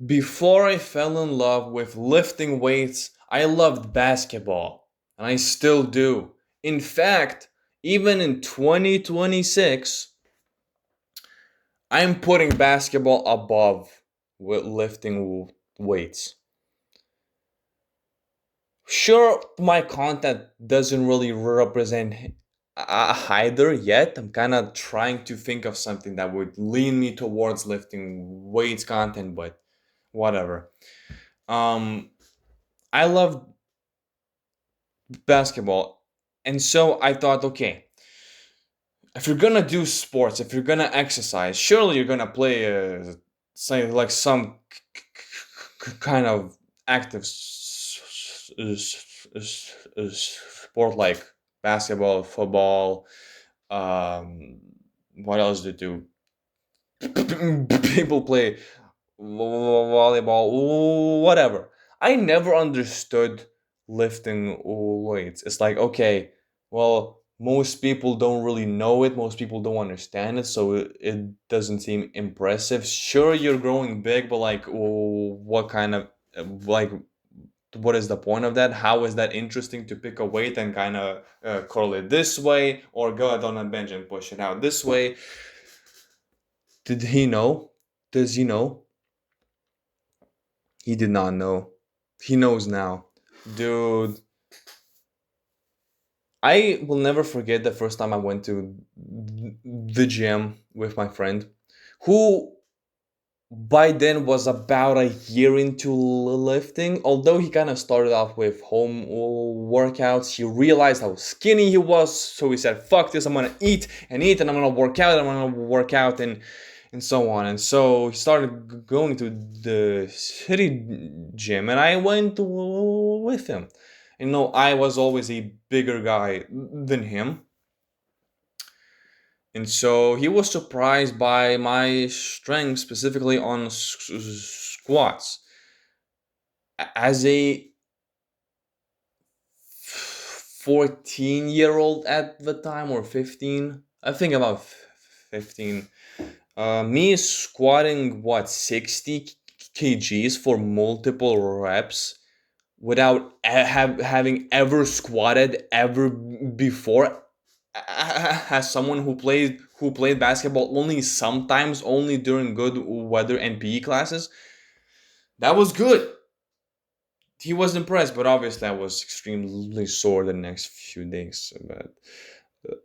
Before I fell in love with lifting weights, I loved basketball, and I still do. In fact, even in 2026, I'm putting basketball above with lifting weights. Sure, my content doesn't really represent either yet. I'm kind of trying to think of something that would lean me towards lifting weights content, but whatever. Um, I love basketball, and so I thought, okay, if you're gonna do sports, if you're gonna exercise, surely you're gonna play say like some kind of active sport like basketball, football. Um, what else do you do? People play volleyball, whatever. I never understood lifting weights. It's like, okay, well, most people don't really know it, most people don't understand it, so it doesn't seem impressive. Sure, you're growing big, but like, what kind of, like, what is the point of that? How is that interesting to pick a weight and kind of curl it this way or go out on a bench and push it out this way? Did he know? Does he know? He did not know. He knows now. Dude, I will never forget the first time I went to the gym with my friend, who by then was about a year into lifting. Although he kind of started off with home workouts, he realized how skinny he was, so he said, "Fuck this! I'm gonna eat and eat, and I'm gonna work out, and I'm gonna work out, and so on." And so he started going to the city gym, and I went with him. You know, I was always a bigger guy than him, and so he was surprised by my strength, specifically on squats. As a 14-year-old at the time, or 15, I think about 15, me squatting what, 60 kgs for multiple reps without having ever squatted ever before, as someone who played basketball only sometimes, only during good weather and PE classes, that was good. He was impressed, but obviously I was extremely sore the next few days. But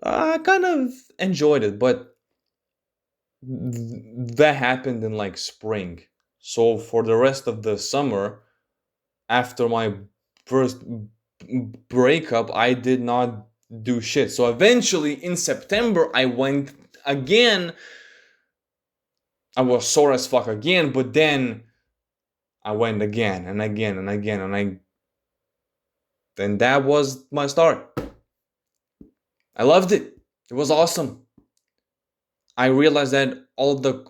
I kind of enjoyed it. But that happened in like spring. So for the rest of the summer, after my first breakup, I did not do shit. So eventually in September, I went again. I was sore as fuck again, but then I went again and again and again, and that was my start. I loved it. It was awesome. I realized that all the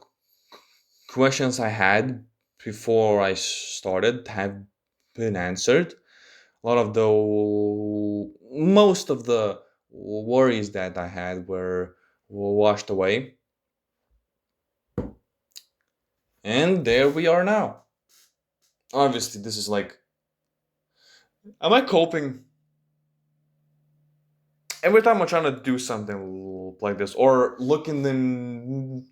questions I had before I started have been answered. A lot of the most of the worries that I had were washed away, and there we are now. Obviously, this is like, am I coping? Every time I'm trying to do something like this or look in the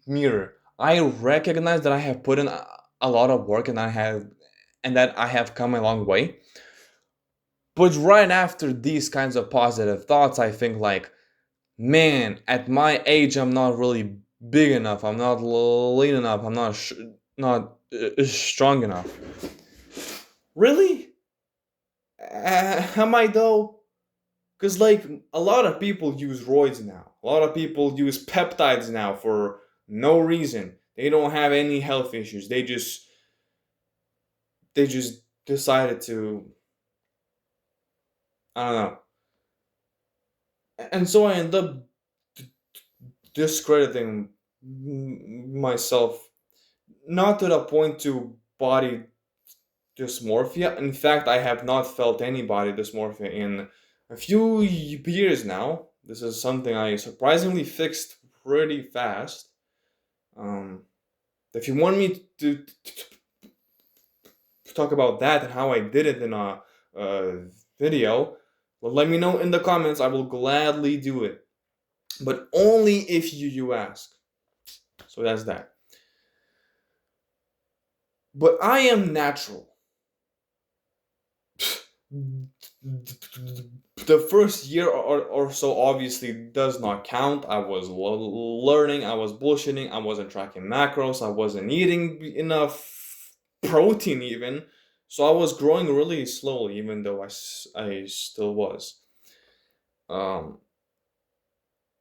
mirror, I recognize that I have put in a lot of work, and that I have come a long way. But right after these kinds of positive thoughts, I think like, man, at my age, I'm not really big enough. I'm not lean enough. I'm not strong enough. Really? Am I though? Because like a lot of people use roids now. A lot of people use peptides now for no reason. They don't have any health issues. They just decided to, I don't know. And so I end up discrediting myself, not to the point to body dysmorphia. In fact, I have not felt any body dysmorphia in a few years now. This is something I surprisingly fixed pretty fast. Um, if you want me to talk about that and how I did it in a video, well, let me know in the comments. I will gladly do it, but only if you ask. So that's that. But I am natural. The first year or so obviously does not count. I was learning, I was bullshitting, I wasn't tracking macros, I wasn't eating enough protein even. So I was growing really slowly, even though I still was. Um,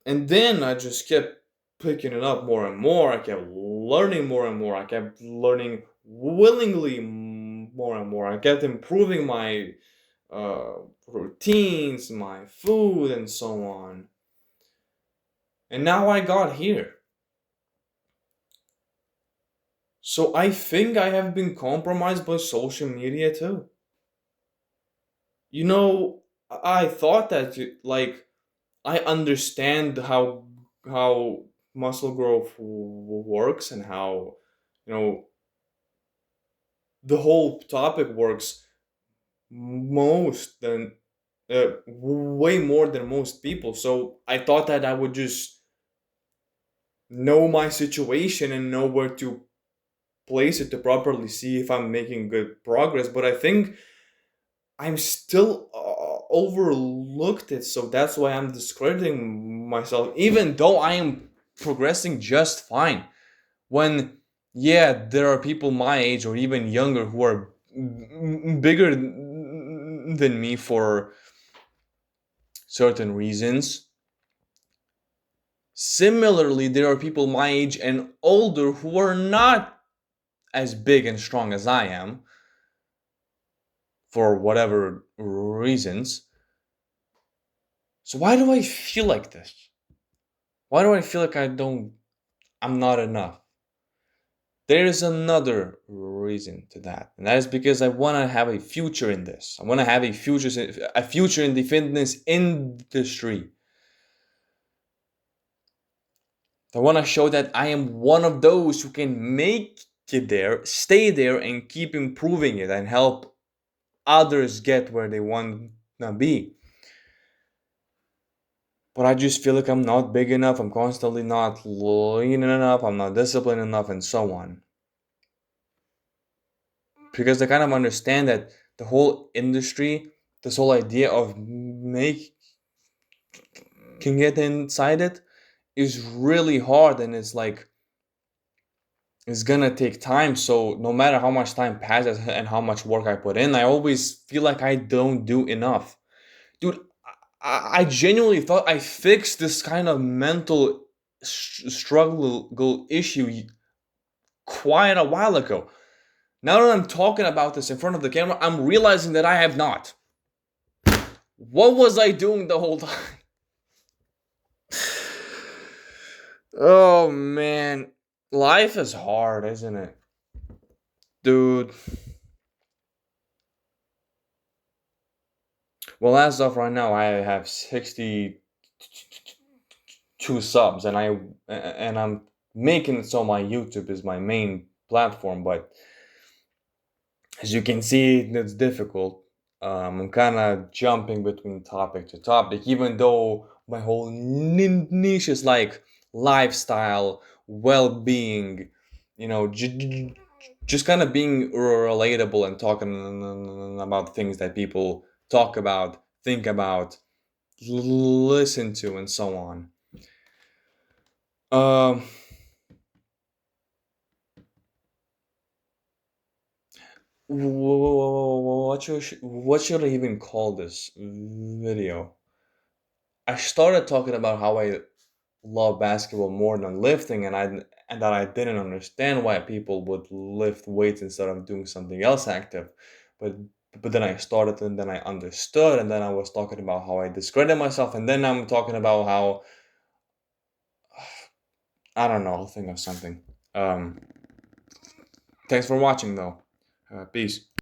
and then I just kept picking it up more and more. I kept learning more and more. I kept learning willingly more and more. I kept improving my uh, routines, my food, and so on. And now I got here. So I think I have been compromised by social media too. You know, I thought that like I understand how muscle growth works and how you know the whole topic works most than way more than most people. So I thought that I would just know my situation and know where to place it to properly see if I'm making good progress. But I think I'm still overlooked it, so that's why I'm discrediting myself, even though I am progressing just fine. When, yeah, there are people my age or even younger who are bigger than me for certain reasons. Similarly, there are people my age and older who are not as big and strong as I am for whatever reasons. So why do I feel like this? Why do I feel like I'm not enough? There is another reason to that, and that is because I want to have a future in this. I want to have a future in the fitness industry. I want to show that I am one of those who can make it there, stay there, and keep improving it and help others get where they want to be. But I just feel like I'm not big enough. I'm constantly not lean enough. I'm not disciplined enough, and so on. Because I kind of understand that the whole industry, this whole idea of making it inside it, is really hard, and it's like it's gonna take time. So no matter how much time passes and how much work I put in, I always feel like I don't do enough. Dude, I genuinely thought I fixed this kind of mental struggle issue quite a while ago. Now that I'm talking about this in front of the camera, I'm realizing that I have not. What was I doing the whole time? Oh man, life is hard, isn't it? Dude. Well, as of right now, I have 62 subs, and I'm making it so my YouTube is my main platform. But as you can see, it's difficult. I'm kind of jumping between topic to topic, even though my whole niche is like lifestyle, well-being, just kind of being relatable and talking about things that people talk about, think about, listen to, and so on. Um, what should I even call this video? I started talking about how I love basketball more than lifting, and that I didn't understand why people would lift weights instead of doing something else active. But but then I started, and then I understood, and then I was talking about how I discredit myself, and then I'm talking about how I don't know. I'll think of something. Thanks for watching, though. Peace.